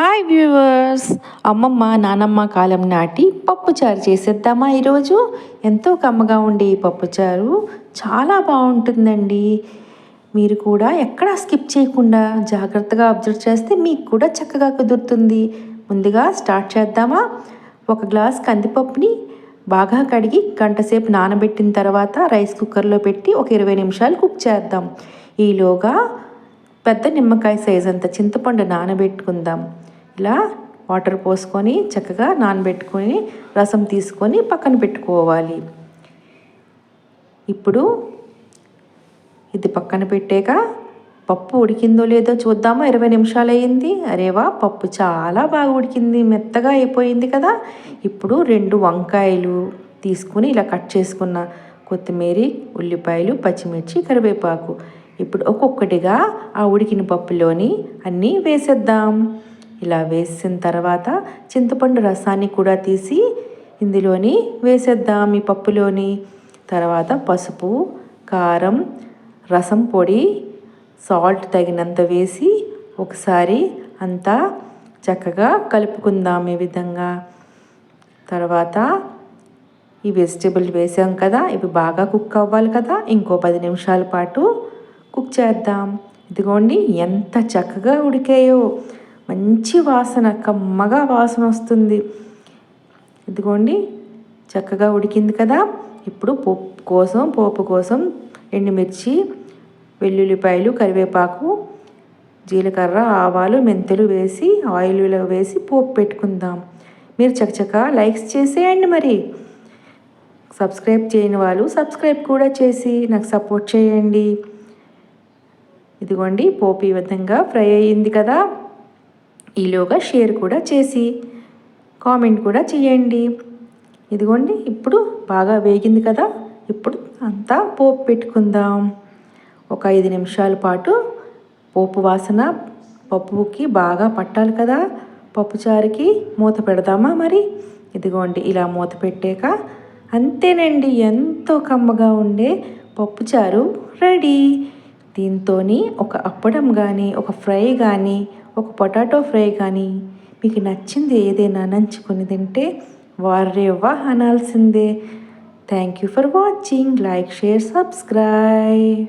Hi viewers, అమ్మమ్మ నానమ్మ కాలం నాటి పప్పుచారు చేసేద్దామా? ఈరోజు ఎంతో కమ్మగా ఉండే ఈ పప్పుచారు చాలా బాగుంటుందండి. మీరు కూడా ఎక్కడా స్కిప్ చేయకుండా జాగ్రత్తగా అబ్జర్వ్ చేస్తే మీకు కూడా చక్కగా కుదురుతుంది. ముందుగా స్టార్ట్ చేద్దామా? ఒక గ్లాస్ కందిపప్పుని బాగా కడిగి గంటసేపు నానబెట్టిన తర్వాత రైస్ కుక్కర్లో పెట్టి ఒక 20 నిమిషాలు కుక్ చేద్దాం. ఈలోగా పెద్ద నిమ్మకాయ సైజ్ అంత చింతపండు నానబెట్టుకుందాం. ఇలా వాటర్ పోసుకొని చక్కగా నానబెట్టుకొని రసం తీసుకొని పక్కన పెట్టుకోవాలి. ఇప్పుడు ఇది పక్కన పెట్టాక పప్పు ఉడికిందో లేదో చూద్దామా. 20 నిమిషాలు అయ్యింది. అరేవా, పప్పు చాలా బాగా ఉడికింది, మెత్తగా అయిపోయింది కదా. ఇప్పుడు 2 వంకాయలు తీసుకుని ఇలా కట్ చేసుకున్న కొత్తిమీర, ఉల్లిపాయలు, పచ్చిమిర్చి, కరివేపాకు ఇప్పుడు ఒక్కొక్కటిగా ఆ ఉడికిన పప్పులోని అన్నీ వేసేద్దాం. ఇలా వేసిన తర్వాత చింతపండు రసాన్ని కూడా తీసి ఇందులోని వేసేద్దాం ఈ పప్పులోని. తర్వాత పసుపు, కారం, రసం పొడి, సాల్ట్ తగినంత వేసి ఒకసారి అంతా చక్కగా కలుపుకుందాం ఈ విధంగా. తర్వాత ఈ వెజిటేబుల్ వేసాం కదా, ఇవి బాగా కుక్ అవ్వాలి కదా. ఇంకో 10 నిమిషాల పాటు కుక్ చేద్దాం. ఇదిగోండి ఎంత చక్కగా ఉడికాయో, మంచి వాసన, కమ్మగా వాసన వస్తుంది. ఇదిగోండి చక్కగా ఉడికింది కదా. ఇప్పుడు పోపు కోసం ఎండుమిర్చి, వెల్లుల్లిపాయలు, కరివేపాకు, జీలకర్ర, ఆవాలు, మెంతులు వేసి ఆయిల్లో వేసి పోపు పెట్టుకుందాం. మీరు చక్కచక్క లైక్స్ చేసేయండి. మరి సబ్స్క్రైబ్ చేయని వాళ్ళు సబ్స్క్రైబ్ కూడా చేసి నాకు సపోర్ట్ చేయండి. ఇదిగోండి పోపు ఈ విధంగా ఫ్రై అయ్యింది కదా. ఈలోగా షేర్ కూడా చేసి కామెంట్ కూడా చేయండి. ఇదిగోండి ఇప్పుడు బాగా వేగింది కదా. ఇప్పుడు అంతా పోపు పెట్టుకుందాం. ఒక 5 నిమిషాల పాటు పోపు వాసన పప్పుకి బాగా పట్టాలి కదా. పప్పుచారుకి మూత పెడదామా మరి? ఇదిగోండి ఇలా మూత పెట్టాక అంతేనండి, ఎంతో కమ్మగా ఉండే పప్పుచారు రెడీ. దీంతో ఒక అప్పడం కానీ, ఒక ఫ్రై కానీ, ఒక పొటాటో ఫ్రై కానీ మీకు నచ్చింది ఏదైనా నంచుకొని తింటే వారేవా అనాల్సిందే. Thank you for watching. Like, share, subscribe.